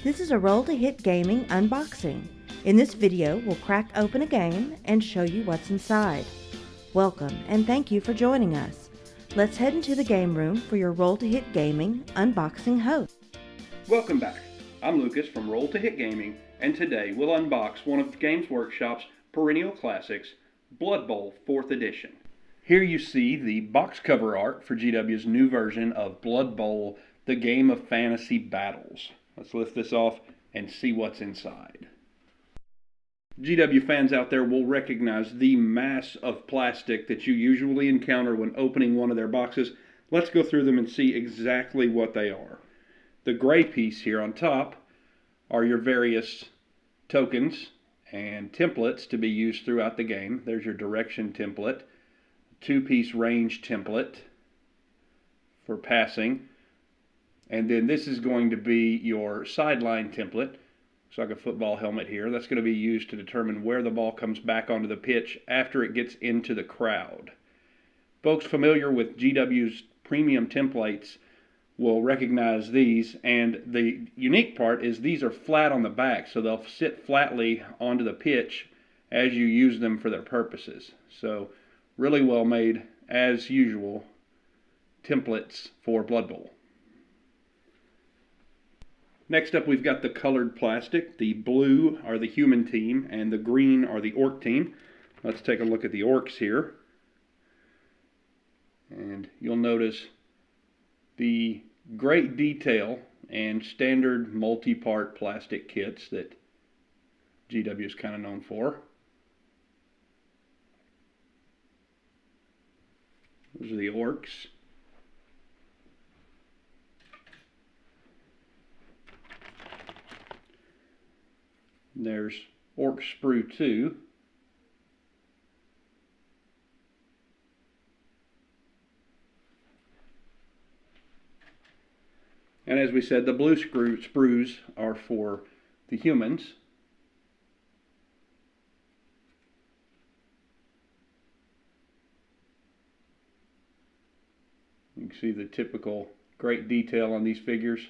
This is a Roll to Hit Gaming unboxing. In this video, we'll crack open a game and show you what's inside. Welcome and thank you for joining us. Let's head into the game room for your Roll to Hit Gaming unboxing host. Welcome back. I'm Lucas from Roll to Hit Gaming, and today we'll unbox one of Games Workshop's perennial classics, Blood Bowl 4th Edition. Here you see the box cover art for GW's new version of Blood Bowl, the game of fantasy battles. Let's lift this off and see what's inside. GW fans out there will recognize the mass of plastic that you usually encounter when opening one of their boxes. Let's go through them and see exactly what they are. The gray piece here on top are your various tokens and templates to be used throughout the game. There's your direction template, two-piece range template for passing, and then this is going to be your sideline template. Looks like a football helmet here. That's going to be used to determine where the ball comes back onto the pitch after it gets into the crowd. Folks familiar with GW's premium templates will recognize these, and the unique part is these are flat on the back, so they'll sit flatly onto the pitch as you use them for their purposes. So really well made, as usual, templates for Blood Bowl. Next up, we've got the colored plastic. The blue are the human team and the green are the orc team. Let's take a look at the orcs here. And you'll notice the great detail and standard multi-part plastic kits that GW is kind of known for. Those are the orcs. There's Orc Sprue 2. And as we said, the blue sprues are for the humans. You can see the typical great detail on these figures.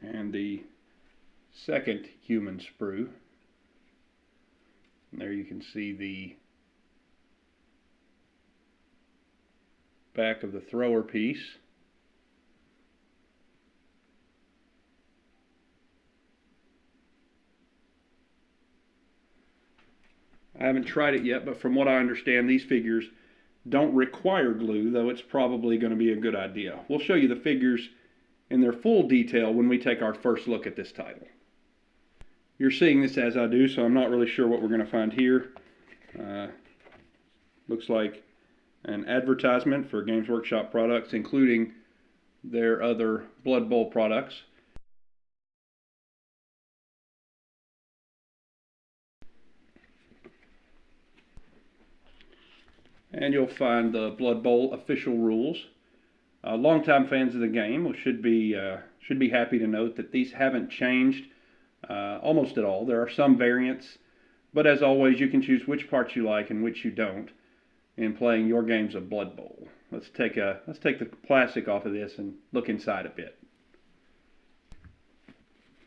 And the second human sprue. And there you can see the back of the thrower piece. I haven't tried it yet, but from what I understand, these figures don't require glue, though it's probably going to be a good idea. We'll show you the figures in their full detail when we take our first look at this title. You're seeing this as I do, so I'm not really sure what we're going to find here. Looks like an advertisement for Games Workshop products, including their other Blood Bowl products. And you'll find the Blood Bowl official rules. Longtime fans of the game should be happy to note that these haven't changed almost at all. There are some variants, but as always, you can choose which parts you like and which you don't in playing your games of Blood Bowl. Let's take the plastic off of this and look inside a bit.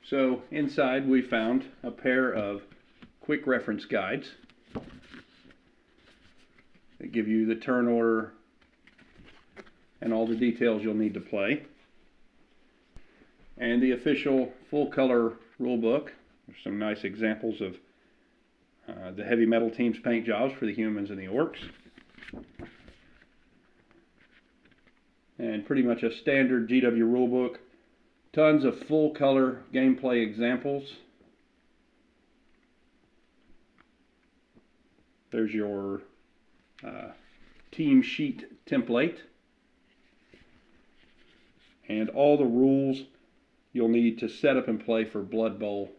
So inside we found a pair of quick reference guides that give you the turn order and all the details you'll need to play. And the official full color rule book. There's some nice examples of the heavy metal team's paint jobs for the humans and the orcs. And pretty much a standard GW rulebook. Tons of full color gameplay examples. There's your team sheet template. And all the rules you'll need to set up and play for Blood Bowl.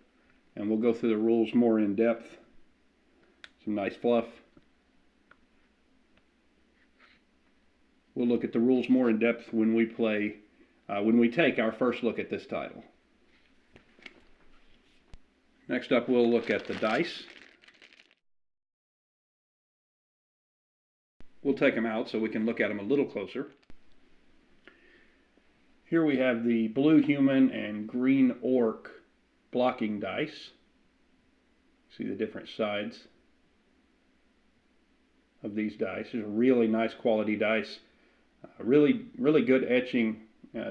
And we'll go through the rules more in depth. Some nice fluff. We'll look at the rules more in depth when we take our first look at this title. Next up, we'll look at the dice. We'll take them out so we can look at them a little closer. Here we have the blue human and green orc blocking dice. See the different sides of these dice. These are really nice quality dice. Really good etching.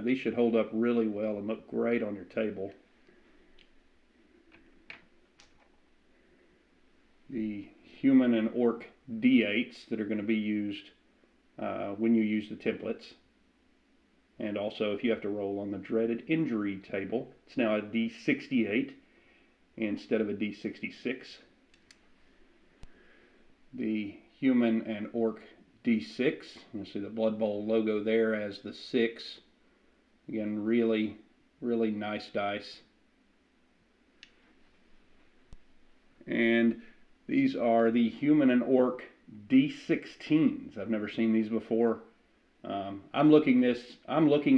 These should hold up really well and look great on your table. The human and orc D8s that are going to be used when you use the templates. And also if you have to roll on the dreaded injury table. It's now a D68 instead of a D66. The human and orc D6. You see the Blood Bowl logo there as the 6. Again, really nice dice. And these are the human and orc D16s. I've never seen these before. I'm looking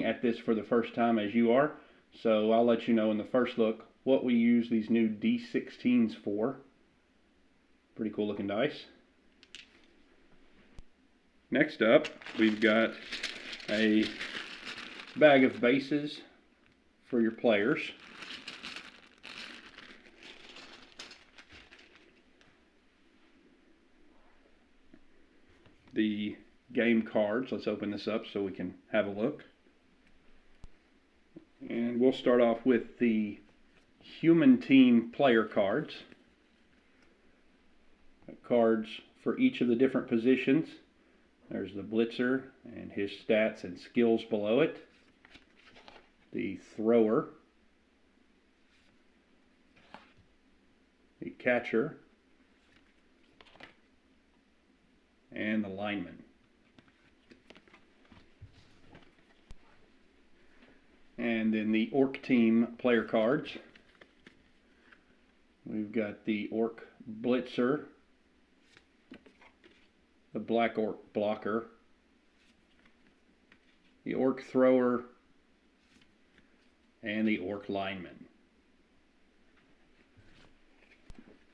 at this for the first time as you are, so I'll let you know in the first look what we use these new D16s for. Pretty cool looking dice. Next up, we've got a bag of bases for your players. The game cards. Let's open this up so we can have a look. And we'll start off with the human team player cards. Cards for each of the different positions. There's the blitzer and his stats and skills below it. The thrower. The catcher. And the lineman. And then the orc team player cards. We've got the orc blitzer, the black orc blocker, the orc thrower, and the orc lineman.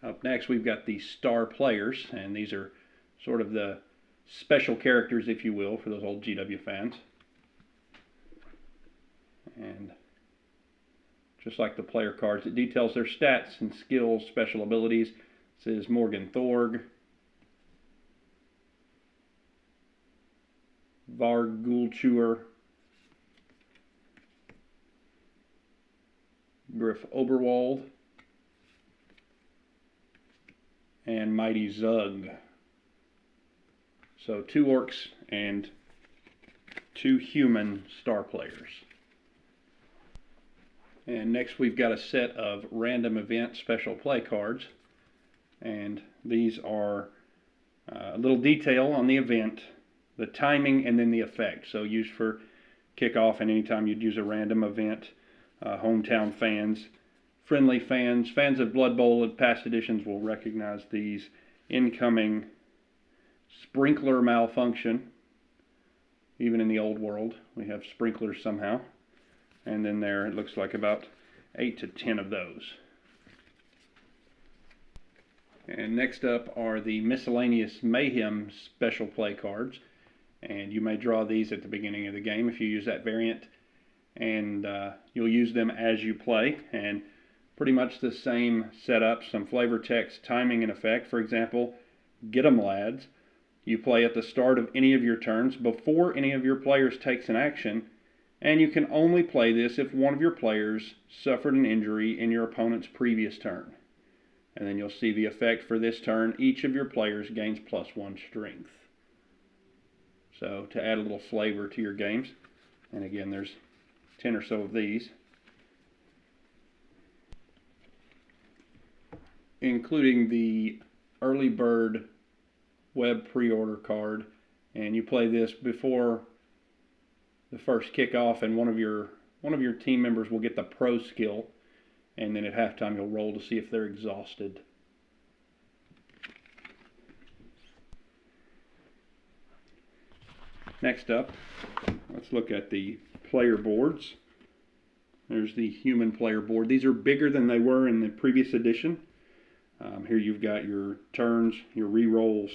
Up next we've got the star players, and these are sort of the special characters, if you will, for those old GW fans. And just like the player cards, it details their stats and skills, special abilities. It says Morgan Thorg, Varg Ghoulchewer, Griff Oberwald, and Mighty Zug. So 2 orcs and 2 human star players. And next we've got a set of random event special play cards. And these are a little detail on the event, the timing, and then the effect. So used for kickoff and anytime you'd use a random event. Hometown fans, friendly fans, fans of Blood Bowl and past editions will recognize these. Incoming sprinkler malfunction. Even in the old world, we have sprinklers somehow. And then there, it looks like about 8 to 10 of those. And next up are the miscellaneous mayhem special play cards. And you may draw these at the beginning of the game if you use that variant. And you'll use them as you play. And pretty much the same setup, some flavor text, timing, and effect. For example, get 'em lads. You play at the start of any of your turns before any of your players takes an action. And you can only play this if one of your players suffered an injury in your opponent's previous turn. And then you'll see the effect for this turn. Each of your players gains +1 strength. So to add a little flavor to your games. And again, there's 10 or so of these. Including the early bird web pre-order card. And you play this before the first kickoff, and one of your team members will get the pro skill, and then at halftime you'll roll to see if they're exhausted. Next up, let's look at the player boards. There's the human player board. These are bigger than they were in the previous edition. Here you've got your turns, your re-rolls,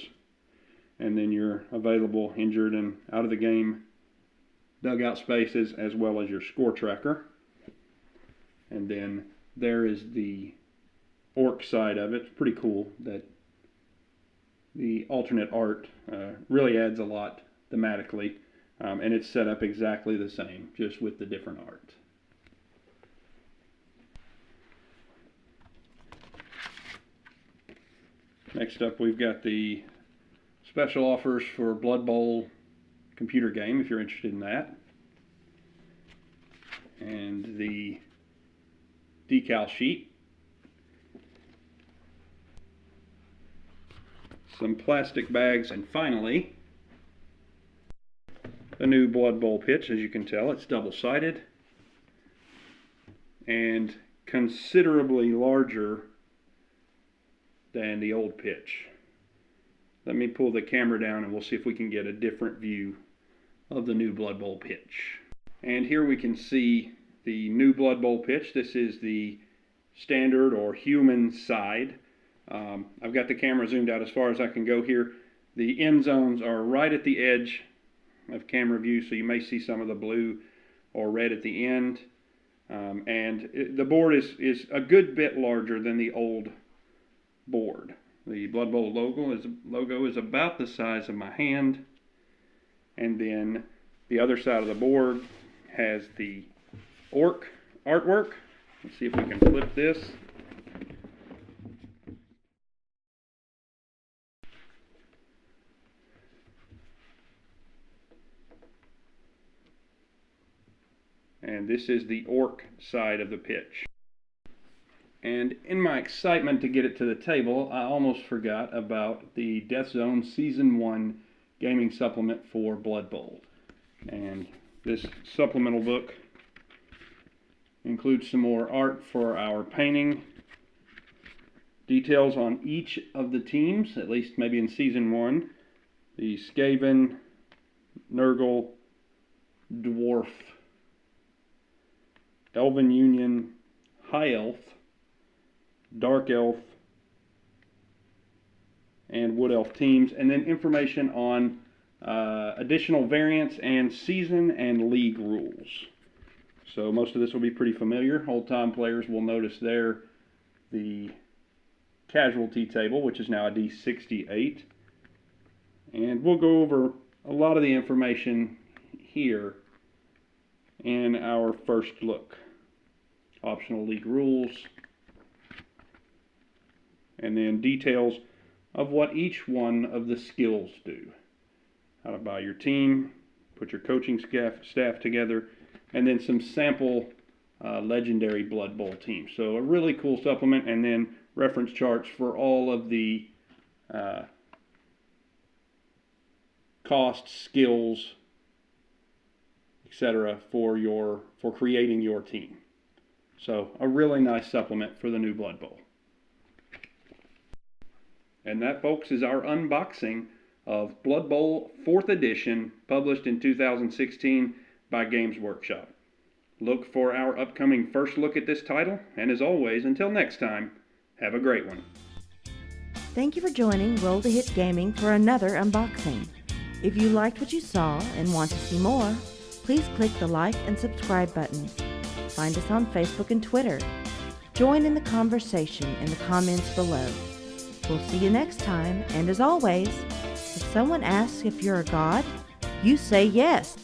and then your available, injured, and out of the game dugout spaces as well as your score tracker. And then there is the orc side of it. It's pretty cool that the alternate art really adds a lot thematically, and it's set up exactly the same, just with the different art. Next up, we've got the special offers for Blood Bowl computer game, if you're interested in that, and the decal sheet, some plastic bags, and finally the new Blood Bowl pitch. As you can tell, it's double-sided and considerably larger than the old pitch. Let me pull the camera down and we'll see if we can get a different view of the new Blood Bowl pitch. And here we can see the new Blood Bowl pitch. This is the standard or human side. I've got the camera zoomed out as far as I can go here. The end zones are right at the edge of camera view, so you may see some of the blue or red at the end. The board is a good bit larger than the old board. The Blood Bowl logo is about the size of my hand, and then the other side of the board has the orc artwork. Let's see if we can flip this. And this is the orc side of the pitch. And in my excitement to get it to the table, I almost forgot about the Death Zone Season 1 gaming supplement for Blood Bowl. And this supplemental book includes some more art for our painting, details on each of the teams, at least maybe in Season 1. The Skaven, Nurgle, Dwarf, Elven Union, High Elf, Dark Elf, and Wood Elf teams, and then information on additional variants and season and league rules. So most of this will be pretty familiar. Old-time players will notice there the casualty table, which is now a D68. And we'll go over a lot of the information here in our first look. Optional league rules, and then details of what each one of the skills do. How to buy your team, put your coaching staff together, and then some sample legendary Blood Bowl teams. So a really cool supplement, and then reference charts for all of the costs, skills, etc. for creating your team. So a really nice supplement for the new Blood Bowl. And that, folks, is our unboxing of Blood Bowl 4th edition, published in 2016 by Games Workshop. Look for our upcoming first look at this title, and as always, until next time, have a great one. Thank you for joining Roll to Hit Gaming for another unboxing. If you liked what you saw and want to see more, please click the like and subscribe buttons. Find us on Facebook and Twitter. Join in the conversation in the comments below. We'll see you next time, and as always, if someone asks if you're a god, you say yes.